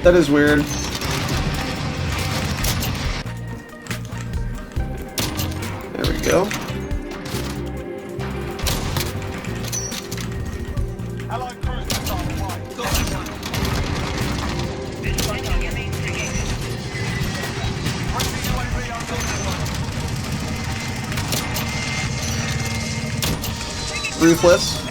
That is weird. There we go. Ruthless.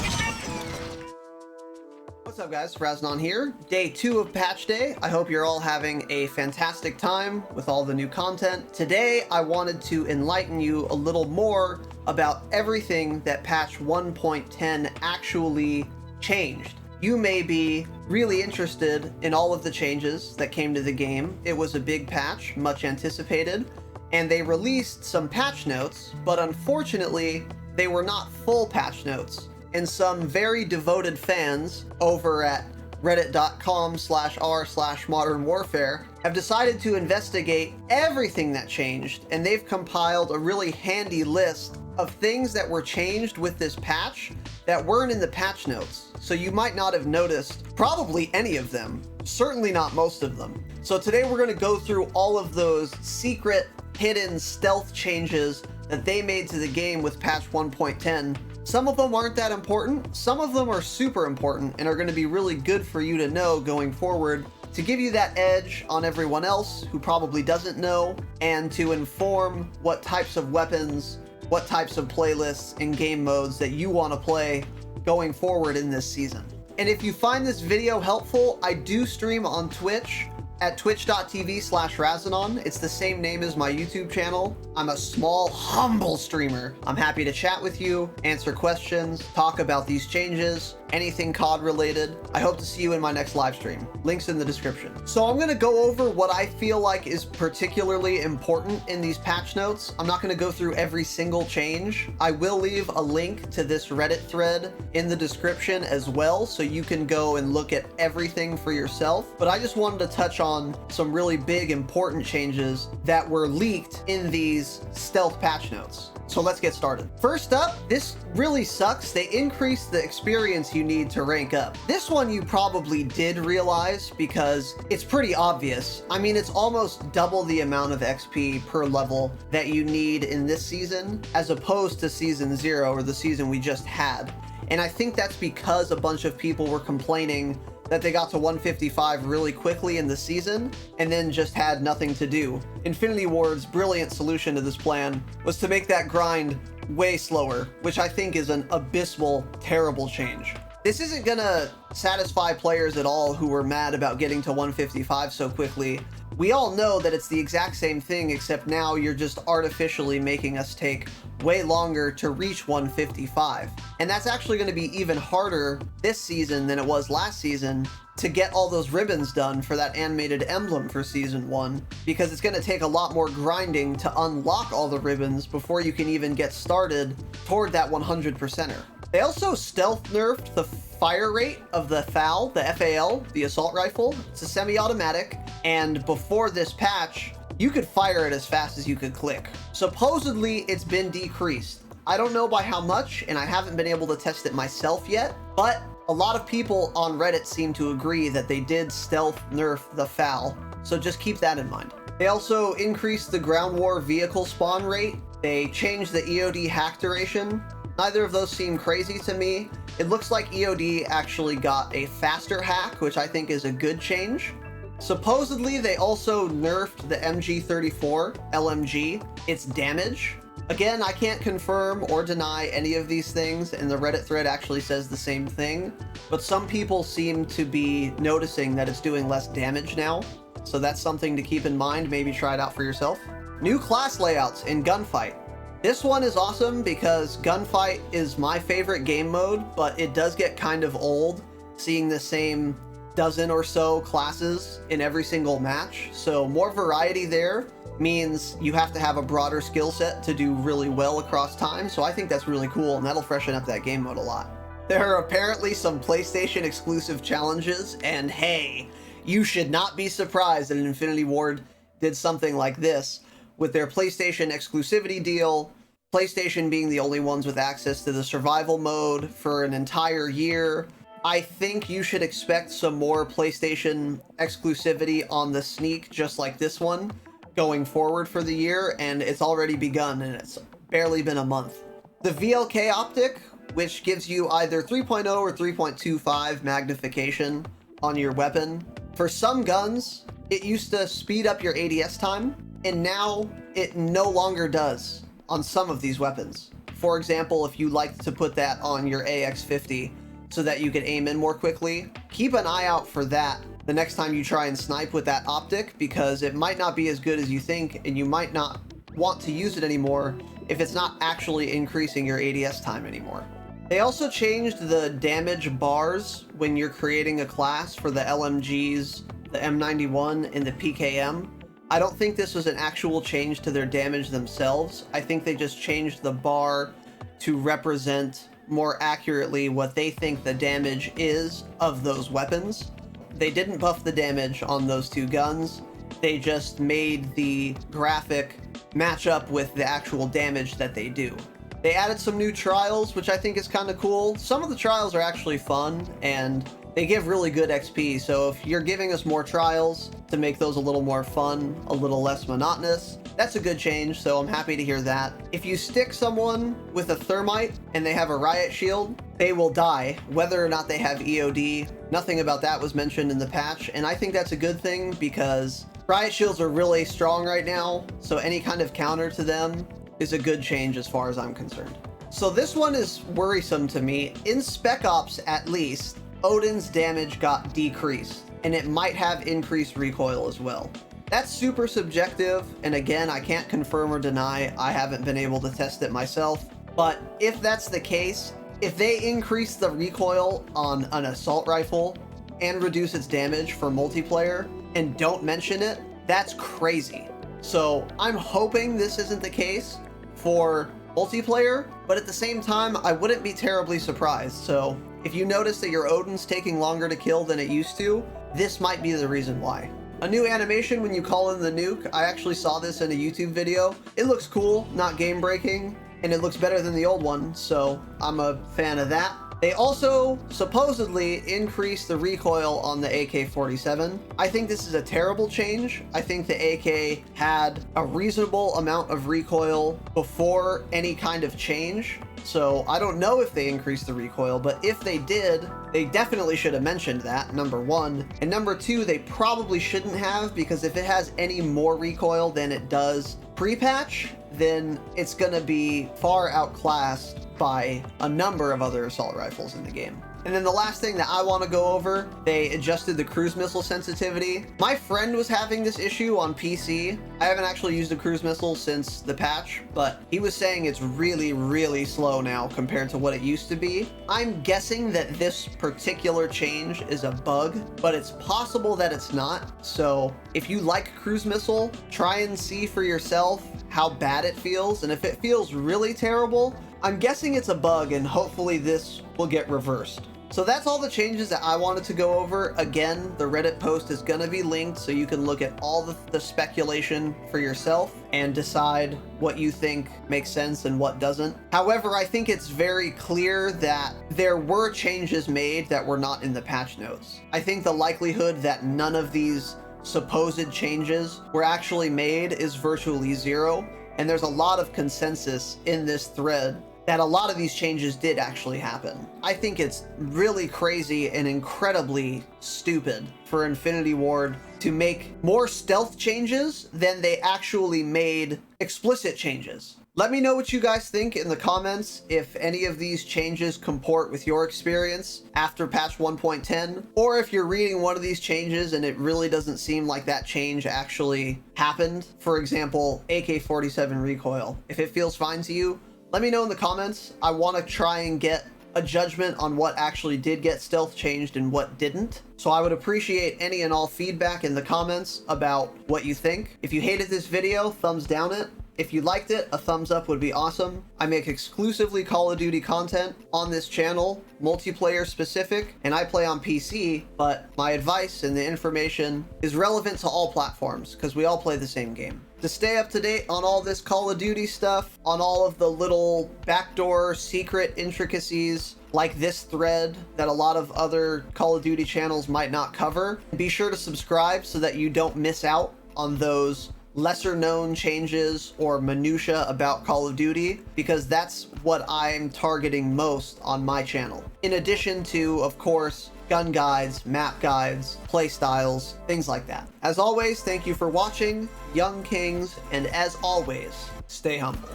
What's up guys, Raznon here. Day 2 of patch day. I hope you're all having a fantastic time with all the new content. Today I wanted to enlighten you a little more about everything that patch 1.10 actually changed. You may be really interested in all of the changes that came to the game. It was a big patch, much anticipated, and they released some patch notes, but unfortunately they were not full patch notes. And some very devoted fans over at reddit.com/r/modern warfare have decided to investigate everything that changed, and they've compiled a really handy list of things that were changed with this patch that weren't in the patch notes. So you might not have noticed probably any of them, certainly not most of them. So today we're going to go through all of those secret, hidden stealth changes that they made to the game with patch 1.10. Some of them aren't that important, some of them are super important and are going to be really good for you to know going forward, to give you that edge on everyone else who probably doesn't know, and to inform what types of weapons, what types of playlists and game modes that you want to play going forward in this season. And if you find this video helpful, I do stream on Twitch at twitch.tv/Razanon. It's the same name as my YouTube channel. I'm a small, humble streamer. I'm happy to chat with you, answer questions, talk about these changes, anything COD related. I hope to see you in my next live stream. Links in the description. So I'm gonna go over what I feel like is particularly important in these patch notes. I'm not gonna go through every single change. I will leave a link to this Reddit thread in the description as well, so you can go and look at everything for yourself. But I just wanted to touch on some really big important changes that were leaked in these stealth patch notes. So let's get started. First up, this really sucks. They increased the experience you need to rank up. This one you probably did realize because it's pretty obvious. I mean, it's almost double the amount of XP per level that you need in this season as opposed to season 0, or the season we just had. And I think that's because a bunch of people were complaining that they got to 155 really quickly in the season and then just had nothing to do. Infinity Ward's brilliant solution to this plan was to make that grind way slower, which I think is an abysmal, terrible change. This isn't gonna satisfy players at all who were mad about getting to 155 so quickly. We all know that it's the exact same thing, except now you're just artificially making us take way longer to reach 155. And that's actually going to be even harder this season than it was last season to get all those ribbons done for that animated emblem for season 1, because it's going to take a lot more grinding to unlock all the ribbons before you can even get started toward that 100%er. They also stealth nerfed the fire rate of the FAL, the FAL, the assault rifle. It's a semi-automatic, and before this patch, you could fire it as fast as you could click. Supposedly, it's been decreased. I don't know by how much, and I haven't been able to test it myself yet, but a lot of people on Reddit seem to agree that they did stealth nerf the FAL, so just keep that in mind. They also increased the ground war vehicle spawn rate. They changed the EOD hack duration. Neither of those seem crazy to me. It looks like EOD actually got a faster hack, which I think is a good change. Supposedly, they also nerfed the MG34 LMG, its damage. Again, I can't confirm or deny any of these things, and the Reddit thread actually says the same thing, but some people seem to be noticing that it's doing less damage now, so that's something to keep in mind. Maybe try it out for yourself. New class layouts in Gunfight. This one is awesome because Gunfight is my favorite game mode, but it does get kind of old seeing the same dozen or so classes in every single match. So more variety there means you have to have a broader skill set to do really well across time. So I think that's really cool, and that'll freshen up that game mode a lot. There are apparently some PlayStation exclusive challenges, and hey, you should not be surprised that Infinity Ward did something like this with their PlayStation exclusivity deal, PlayStation being the only ones with access to the survival mode for an entire year, I think you should expect some more PlayStation exclusivity on the sneak, just like this one, going forward for the year, and it's already begun, and it's barely been a month. The VLK optic, which gives you either 3.0 or 3.25 magnification on your weapon. For some guns, it used to speed up your ADS time, and now it no longer does on some of these weapons. For example, if you like to put that on your AX50 so that you can aim in more quickly, keep an eye out for that the next time you try and snipe with that optic, because it might not be as good as you think, and you might not want to use it anymore if it's not actually increasing your ADS time anymore. They also changed the damage bars when you're creating a class for the LMGs, the M91, and the PKM. I don't think this was an actual change to their damage themselves. I think they just changed the bar to represent more accurately what they think the damage is of those weapons. They didn't buff the damage on those two guns. They just made the graphic match up with the actual damage that they do. They added some new trials, which I think is kind of cool. Some of the trials are actually fun, and they give really good XP, so if you're giving us more trials to make those a little more fun, a little less monotonous, that's a good change, so I'm happy to hear that. If you stick someone with a thermite and they have a riot shield, they will die, whether or not they have EOD. Nothing about that was mentioned in the patch, and I think that's a good thing because riot shields are really strong right now, so any kind of counter to them is a good change as far as I'm concerned. So this one is worrisome to me. In Spec Ops, at least, Odin's damage got decreased, and it might have increased recoil as well. That's super subjective, and again, I can't confirm or deny. I haven't been able to test it myself, but if that's the case, if they increase the recoil on an assault rifle and reduce its damage for multiplayer and don't mention it, that's crazy. So I'm hoping this isn't the case for multiplayer, but at the same time, I wouldn't be terribly surprised. So if you notice that your Odin's taking longer to kill than it used to, this might be the reason why. A new animation when you call in the nuke. I actually saw this in a YouTube video. It looks cool, not game breaking, and it looks better than the old one, so I'm a fan of that. They also supposedly increased the recoil on the AK47. I think this is a terrible change. I think the AK had a reasonable amount of recoil before any kind of change. So I don't know if they increased the recoil, but if they did, they definitely should have mentioned that, number one. And number two, they probably shouldn't have, because if it has any more recoil than it does pre-patch, then it's gonna be far outclassed by a number of other assault rifles in the game. And then the last thing that I want to go over, they adjusted the cruise missile sensitivity. My friend was having this issue on PC. I haven't actually used a cruise missile since the patch, but he was saying it's really, really slow now compared to what it used to be. I'm guessing that this particular change is a bug, but it's possible that it's not. So if you like cruise missile, try and see for yourself how bad it feels. And if it feels really terrible, I'm guessing it's a bug, and hopefully this will get reversed. So that's all the changes that I wanted to go over. Again, the Reddit post is going to be linked so you can look at all the speculation for yourself and decide what you think makes sense and what doesn't. However, I think it's very clear that there were changes made that were not in the patch notes. I think the likelihood that none of these supposed changes were actually made is virtually zero, and there's a lot of consensus in this thread that a lot of these changes did actually happen. I think it's really crazy and incredibly stupid for Infinity Ward to make more stealth changes than they actually made explicit changes. Let me know what you guys think in the comments if any of these changes comport with your experience after patch 1.10, or if you're reading one of these changes and it really doesn't seem like that change actually happened. For example, AK47 Recoil. If it feels fine to you, let me know in the comments. I want to try and get a judgment on what actually did get stealth changed and what didn't. So I would appreciate any and all feedback in the comments about what you think. If you hated this video, thumbs down it. If you liked it, a thumbs up would be awesome. I make exclusively Call of Duty content on this channel, multiplayer specific, and I play on PC, but my advice and the information is relevant to all platforms because we all play the same game. To stay up to date on all this Call of Duty stuff, on all of the little backdoor secret intricacies like this thread that a lot of other Call of Duty channels might not cover. Be sure to subscribe so that you don't miss out on those lesser known changes or minutia about Call of Duty, because that's what I'm targeting most on my channel. In addition to, of course, gun guides, map guides, play styles, things like that. As always, thank you for watching, Young Kings, and as always, stay humble.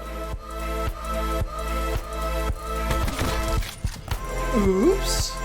Oops.